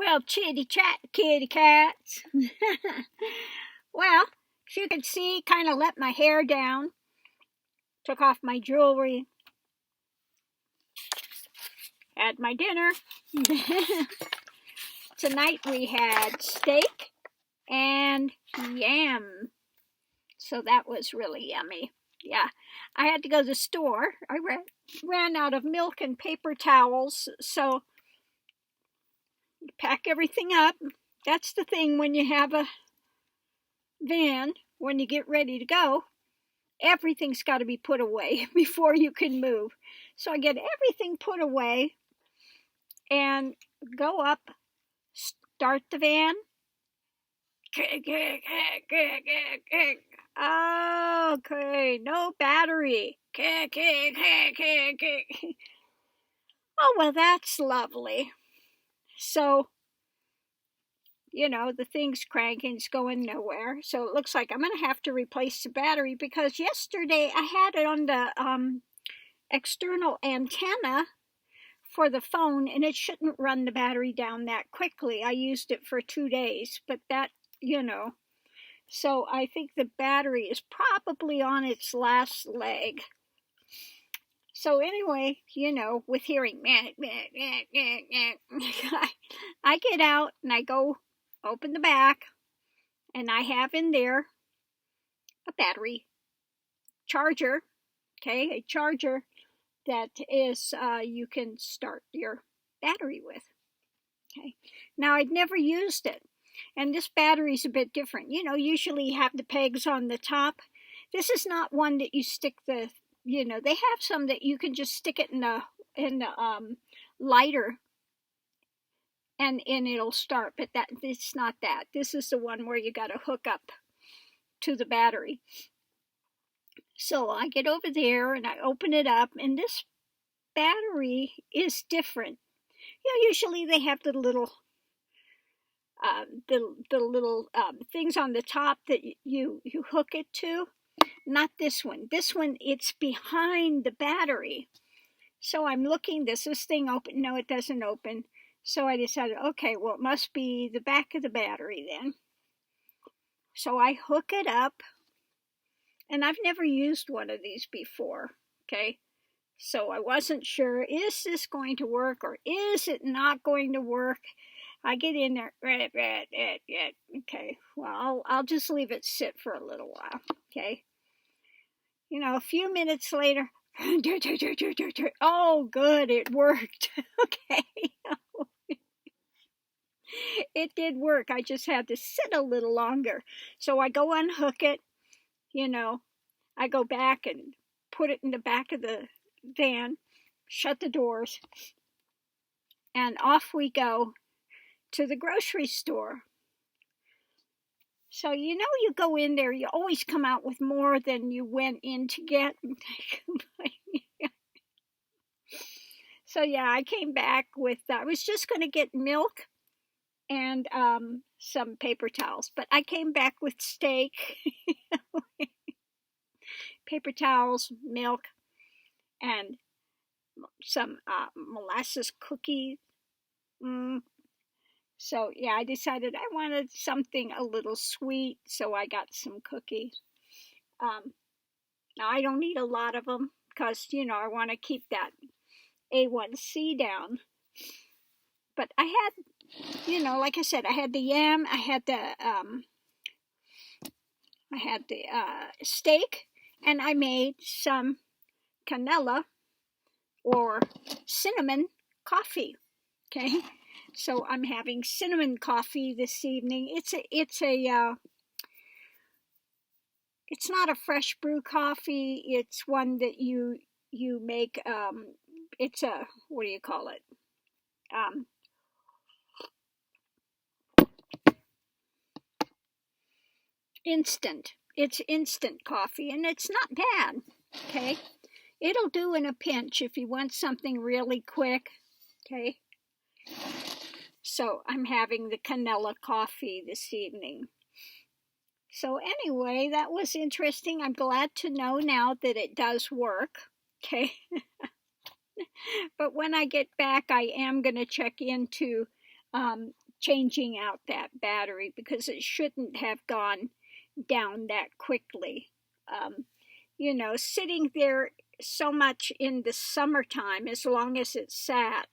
Well, chitty chat, kitty cats. Well, as you can see, kind of let my hair down, took off my jewelry, had my dinner. Tonight we had steak and yam, so that was really yummy. Yeah, I had to go to the store. I ran out of milk and paper towels, so pack everything up. That's the thing when you have a van, when you get ready to go, everything's got to be put away before you can move. So I get everything put away and go up, start the van. Okay, no battery. Oh, well, that's lovely. So, the thing's cranking, it's going nowhere. So it looks like I'm going to have to replace the battery because yesterday I had it on the external antenna for the phone and it shouldn't run the battery down that quickly. I used it for 2 days, but that, so I think the battery is probably on its last leg. So anyway, with hearing, I get out and I go open the back, and I have in there a battery charger, okay, a charger that is you can start your battery with. Okay, now I'd never used it, and this battery's a bit different. Usually you have the pegs on the top. This is not one that you stick the, they have some that you can just stick it in the lighter and it'll start, but it's not that. This is the one where you got to hook up to the battery. So I get over there and I open it up, and this battery is different. Usually they have the little things on the top that you hook it to. Not this one. This one, it's behind the battery. So I'm looking, does this thing open? No, it doesn't open. So I decided, okay, well, it must be the back of the battery then. So I hook it up, and I've never used one of these before, okay? So I wasn't sure, is this going to work or is it not going to work? I get in there, okay, well, I'll just leave it sit for a little while, okay? A few minutes later, oh, good, it worked, okay? It did work. I just had to sit a little longer. So I go unhook it, I go back and put it in the back of the van, shut the doors, and off we go to the grocery store. So, you go in there, you always come out with more than you went in to get. So, yeah, I came back with, I was just going to get milk and some paper towels, but I came back with steak, paper towels, milk, and some molasses cookies. So yeah, I decided I wanted something a little sweet, so I got some cookies. Now I don't need a lot of them because I want to keep that A1C down. But I had, like I said, I had the yam, I had the steak, and I made some canela or cinnamon coffee. Okay, so I'm having cinnamon coffee this evening. It's not a fresh brew coffee. It's one that you make. It's a, what do you call it? Instant. It's instant coffee, and it's not bad. Okay, it'll do in a pinch if you want something really quick. Okay. So I'm having the canela coffee this evening. So anyway, that was interesting. I'm glad to know now that it does work. Okay. But when I get back, I am going to check into changing out that battery because it shouldn't have gone down that quickly. You know, sitting there so much in the summertime, as long as it sat,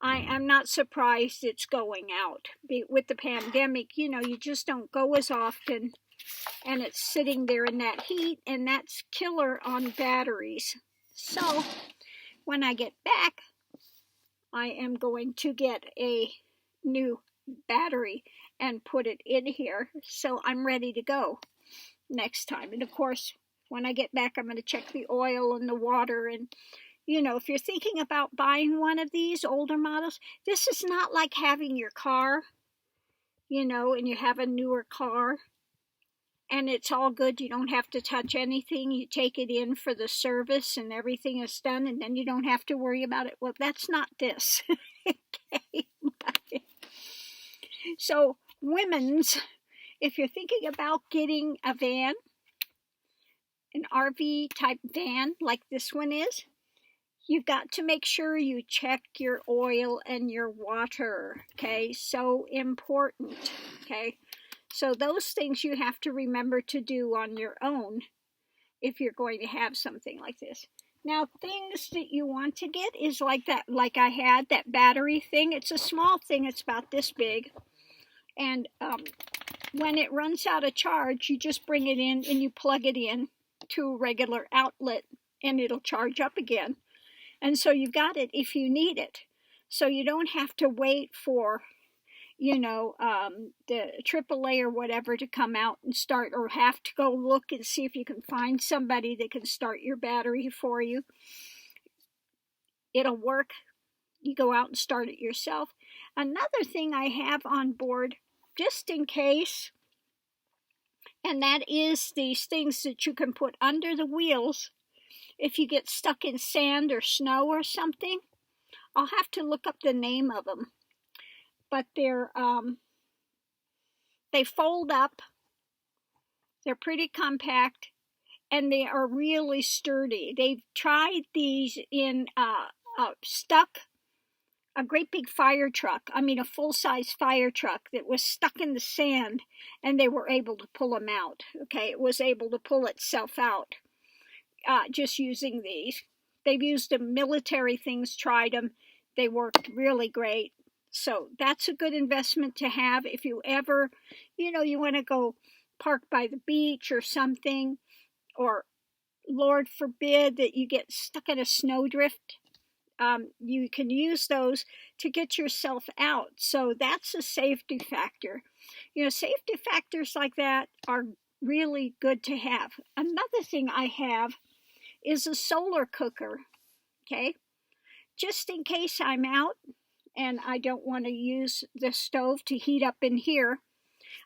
I'm not surprised it's going out. With the pandemic, you know, you just don't go as often, and it's sitting there in that heat, and that's killer on batteries. So when I get back, I am going to get a new battery and put it in here, so I'm ready to go next time. And of course, when I get back, I'm going to check the oil and the water. And you know, if you're thinking about buying one of these older models, this is not like having your car, you know, and you have a newer car and it's all good. You don't have to touch anything. You take it in for the service and everything is done, and then you don't have to worry about it. Well, that's not this. Okay. So women's, if you're thinking about getting a van, an RV type van like this one is, you've got to make sure you check your oil and your water, okay? So important, okay? So those things you have to remember to do on your own if you're going to have something like this. Now, things that you want to get is like that, like I had, that battery thing. It's a small thing. It's about this big. And when it runs out of charge, you just bring it in and you plug it in to a regular outlet, and it'll charge up again. And so you've got it if you need it. So you don't have to wait for, you know, the AAA or whatever to come out and start, or have to go look and see if you can find somebody that can start your battery for you. It'll work. You go out and start it yourself. Another thing I have on board, just in case, and that is these things that you can put under the wheels if you get stuck in sand or snow or something. I'll have to look up the name of them. But they fold up. They're pretty compact, and they are really sturdy. They've tried these in stuck a great big fire truck. I mean, a full-size fire truck that was stuck in the sand, and they were able to pull them out. Okay, it was able to pull itself out just using these. They've used them, military things, tried them. They worked really great. So that's a good investment to have if you ever, you know, you want to go park by the beach or something, or Lord forbid that you get stuck in a snowdrift. You can use those to get yourself out. So that's a safety factor. You know, safety factors like that are really good to have. Another thing I have is a solar cooker, okay? Just in case I'm out and I don't want to use the stove to heat up in here,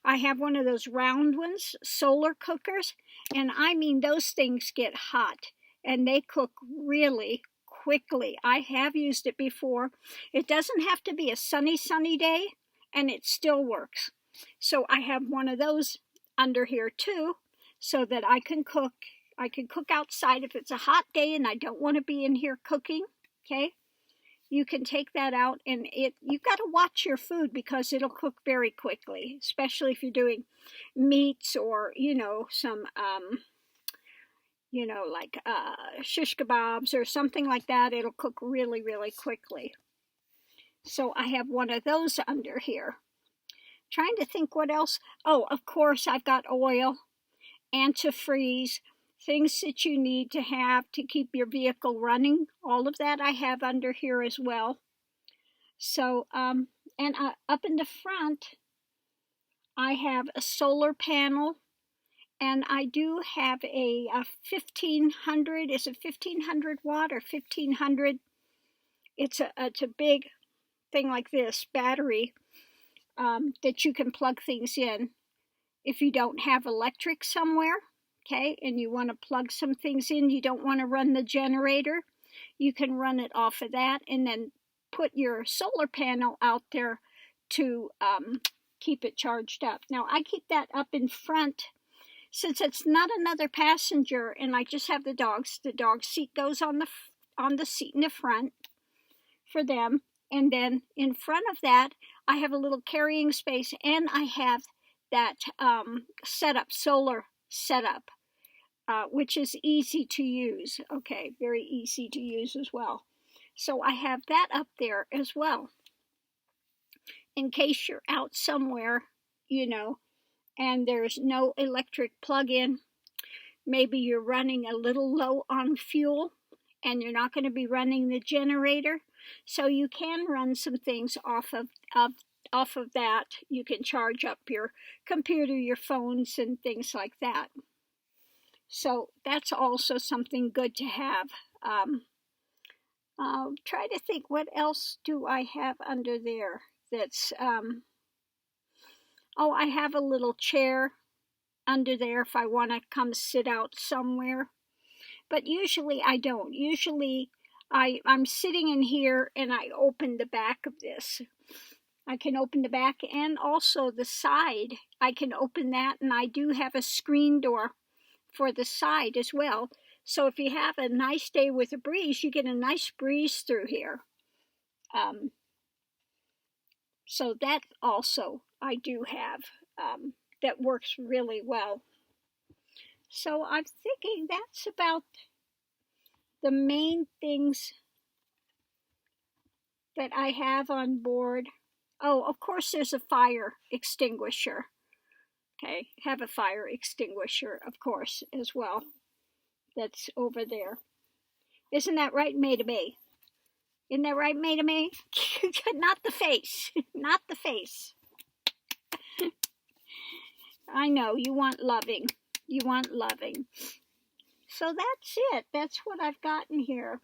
I have one of those round ones, solar cookers, and I mean those things get hot and they cook really quickly. I have used it before. It doesn't have to be a sunny day, and it still works. So I have one of those under here too, so that I can cook. I can cook outside if it's a hot day and I don't want to be in here cooking, okay? You can take that out, and you've got to watch your food because it'll cook very quickly, especially if you're doing meats or, you know, some, you know, like shish kebabs or something like that. It'll cook really, really quickly. So I have one of those under here. Trying to think what else. Oh, of course, I've got oil, antifreeze, things that you need to have to keep your vehicle running. All of that I have under here as well. So, and up in the front, I have a solar panel, and I do have a 1500, is it 1500 watt or 1500? It's a big thing like this, battery, that you can plug things in if you don't have electric somewhere. Okay, and you want to plug some things in, you don't want to run the generator, you can run it off of that and then put your solar panel out there to keep it charged up. Now, I keep that up in front since it's not another passenger and I just have the dogs. The dog seat goes on the seat in the front for them. And then in front of that, I have a little carrying space, and I have that solar setup, which is easy to use. Okay, very easy to use as well. So I have that up there as well, in case you're out somewhere, and there's no electric plug-in. Maybe you're running a little low on fuel and you're not going to be running the generator. So you can run some things off of that. You can charge up your computer, your phones, and things like that. So that's also something good to have. I'll try to think, what else do I have under there that's, I have a little chair under there if I want to come sit out somewhere. But usually I don't. Usually I'm sitting in here and I open the back of this. I can open the back and also the side. I can open that, and I do have a screen door for the side as well. So if you have a nice day with a breeze, you get a nice breeze through here. So that also I do have. That works really well. So I'm thinking that's about the main things that I have on board. Oh, of course there's a fire extinguisher. Okay, have a fire extinguisher, of course, as well. That's over there. Isn't that right, Maida May? Isn't that right, Maida May? Not the face. Not the face. I know, you want loving. You want loving. So that's it. That's what I've gotten here.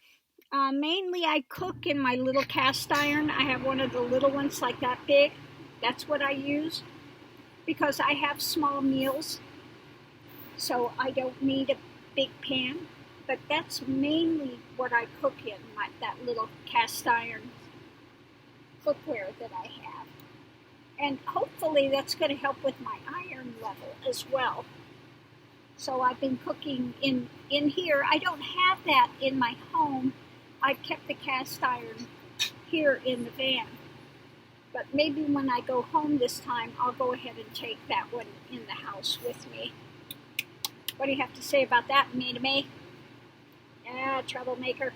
Mainly I cook in my little cast iron. I have one of the little ones like that big. That's what I use because I have small meals. So I don't need a big pan. But that's mainly what I cook in, that little cast iron cookware that I have. And hopefully that's going to help with my iron level as well. So I've been cooking in here. I don't have that in my home. I've kept the cast iron here in the van. But maybe when I go home this time, I'll go ahead and take that one in the house with me. What do you have to say about that, Maida May? Yeah, troublemaker.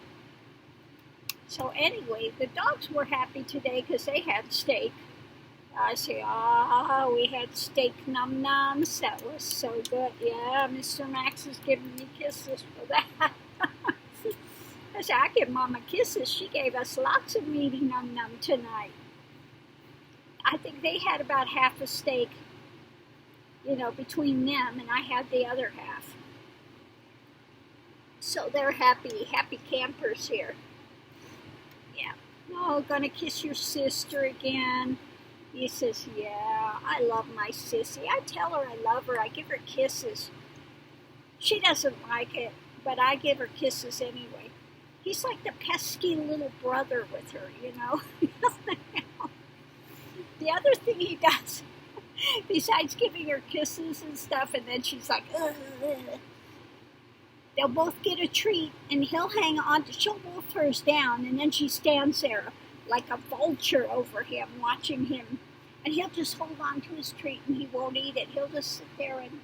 So anyway, the dogs were happy today because they had steak. I say, we had steak num-nums. That was so good. Yeah, Mr. Max is giving me kisses for that. I said, I give Mama kisses. She gave us lots of meaty num-num tonight. I think they had about half a steak, between them, and I had the other half. So they're happy campers here. Yeah. Oh, gonna kiss your sister again. He says, yeah, I love my sissy. I tell her I love her. I give her kisses. She doesn't like it, but I give her kisses anyway. He's like the pesky little brother with her, The other thing he does, besides giving her kisses and stuff, and then she's like, ugh. They'll both get a treat, and he'll hang on to, she'll wolf hers down, and then she stands there like a vulture over him, watching him. And he'll just hold on to his treat, and he won't eat it. He'll just sit there and,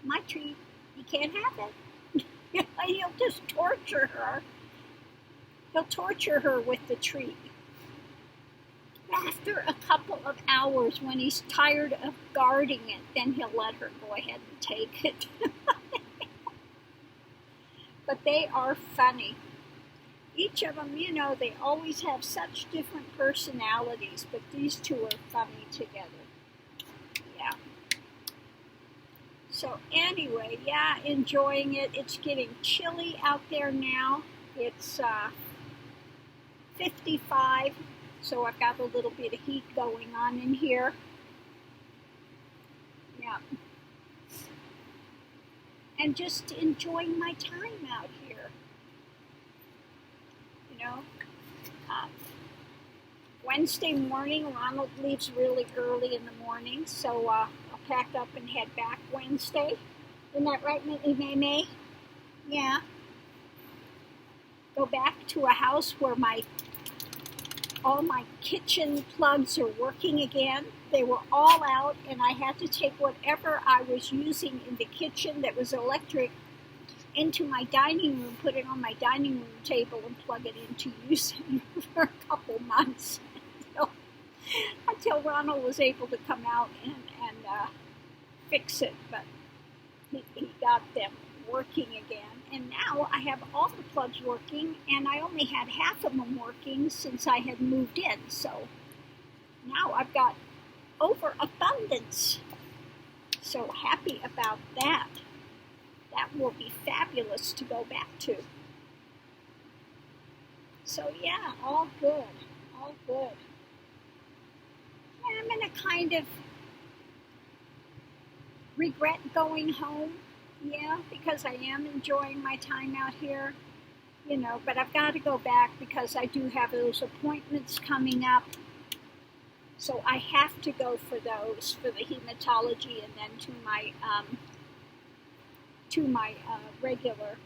my treat, you can't have it. He'll just torture her. He'll torture her with the treat. After a couple of hours, when he's tired of guarding it, then he'll let her go ahead and take it. But they are funny. Each of them, they always have such different personalities, but these two are funny together. Yeah. So anyway, yeah, enjoying it. It's getting chilly out there now. It's 55, so I've got a little bit of heat going on in here. Yeah. And just enjoying my time out here. Wednesday morning, Ronald leaves really early in the morning, so I'll pack up and head back Wednesday. Isn't that right, May? Yeah. Go back to a house where my all my kitchen plugs are working again. They were all out, and I had to take whatever I was using in the kitchen that was electric into my dining room, put it on my dining room table, and plug it into using for a couple months until Ronald was able to come out and fix it. But he got them working again, and now I have all the plugs working, and I only had half of them working since I had moved in. So now I've got overabundance. So happy about that. That will be fabulous to go back to. So yeah, all good, all good. I'm in a kind of regret going home, yeah, because I am enjoying my time out here, but I've got to go back because I do have those appointments coming up. So I have to go for those, for the hematology, and then to my regular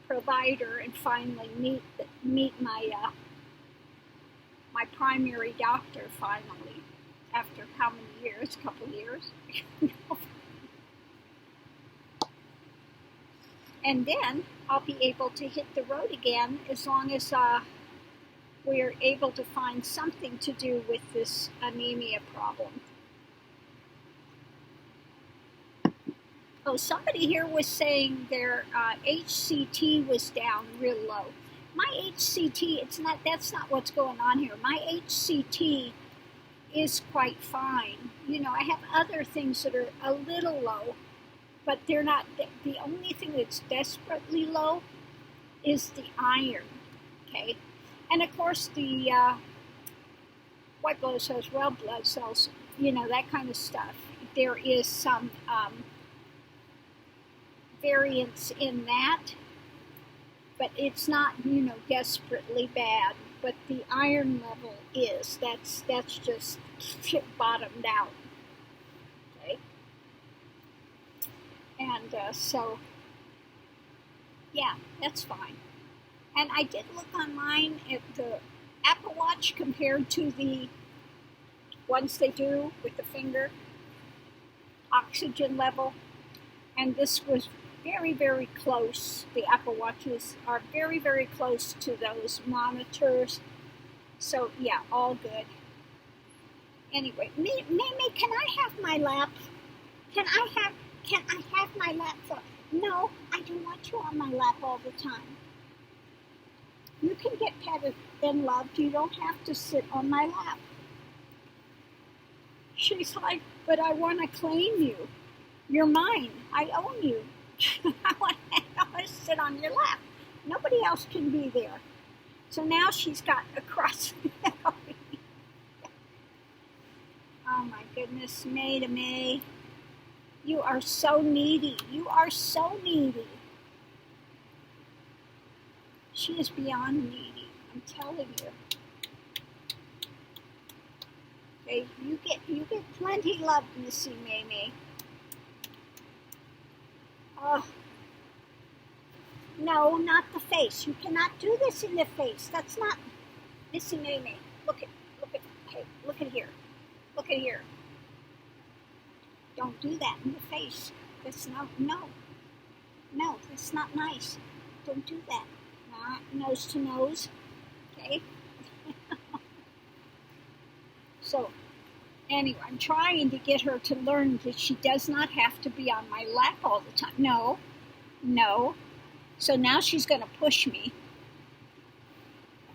provider, and finally meet my my primary doctor finally, after how many years? A couple years. And then I'll be able to hit the road again as long as we're able to find something to do with this anemia problem. Oh, somebody here was saying their HCT was down real low. My HCT, that's not what's going on here. My HCT is quite fine. I have other things that are a little low, but they're not. The only thing that's desperately low is the iron, okay? And of course the white blood cells, red blood cells, that kind of stuff. There is some variance in that, but it's not, desperately bad. But the iron level is, that's just bottomed out, okay? And so, yeah, that's fine. And I did look online at the Apple Watch compared to the ones they do with the finger oxygen level, and this was very, very close. The Apple Watches are very, very close to those monitors. So yeah, all good. Anyway, Mimi, can I have my lap? Can I have my lap? No, I don't want you on my lap all the time. You can get petted and loved. You don't have to sit on my lap. She's like, but I want to claim you. You're mine. I own you. I want to sit on your lap. Nobody else can be there. So now she's got a cross. Oh my goodness, May to May. You are so needy. You are so needy. She is beyond needy. I'm telling you. Okay, you get plenty love, Missy May. Oh. No, not the face. You cannot do this in the face. That's not Missy May. Look at here. Look at here. Don't do that in the face. That's no, that's not nice. Don't do that. Not nose to nose. Okay? So, anyway, I'm trying to get her to learn that she does not have to be on my lap all the time. No. So now she's going to push me.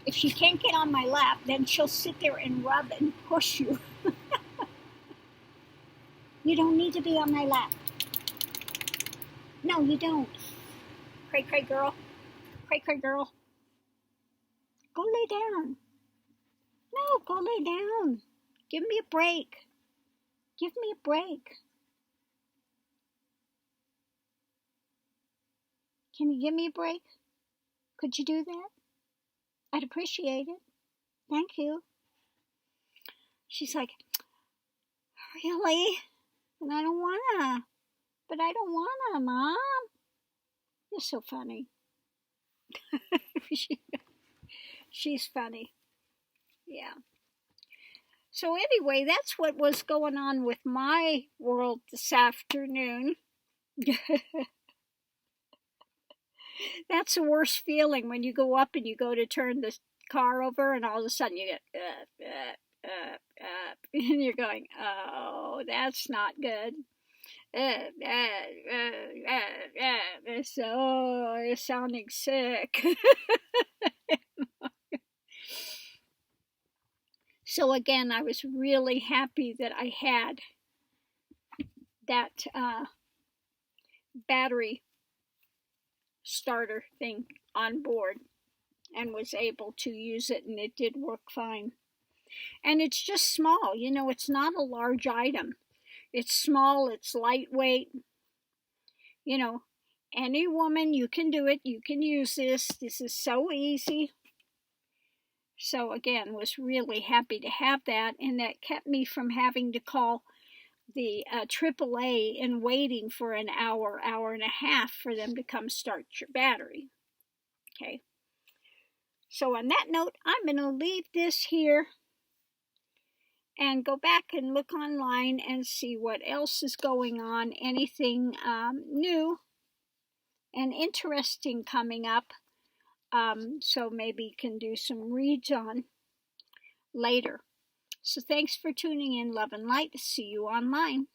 If she can't get on my lap, then she'll sit there and rub and push you. You don't need to be on my lap. No, you don't. Cray girl. Cray girl. Go lay down. No, go lay down. Give me a break. Give me a break. Can you give me a break? Could you do that? I'd appreciate it. Thank you. She's like, really? But I don't wanna, Mom. You're so funny. She's funny. Yeah. So anyway, that's what was going on with my world this afternoon. That's the worst feeling when you go up and you go to turn the car over and all of a sudden you get and you're going, oh, that's not good. So you're sounding sick. So again, I was really happy that I had that battery starter thing on board and was able to use it, and it did work fine. And it's just small, you know, it's not a large item. It's small, it's lightweight. You know, any woman, you can do it. You can use this. This is so easy. So again, was really happy to have that, and that kept me from having to call the AAA and waiting for an hour, hour and a half for them to come start your battery. Okay. So on that note, I'm going to leave this here and go back and look online and see what else is going on, anything new and interesting coming up. So maybe can do some reads on later. So thanks for tuning in, love and light. See you online.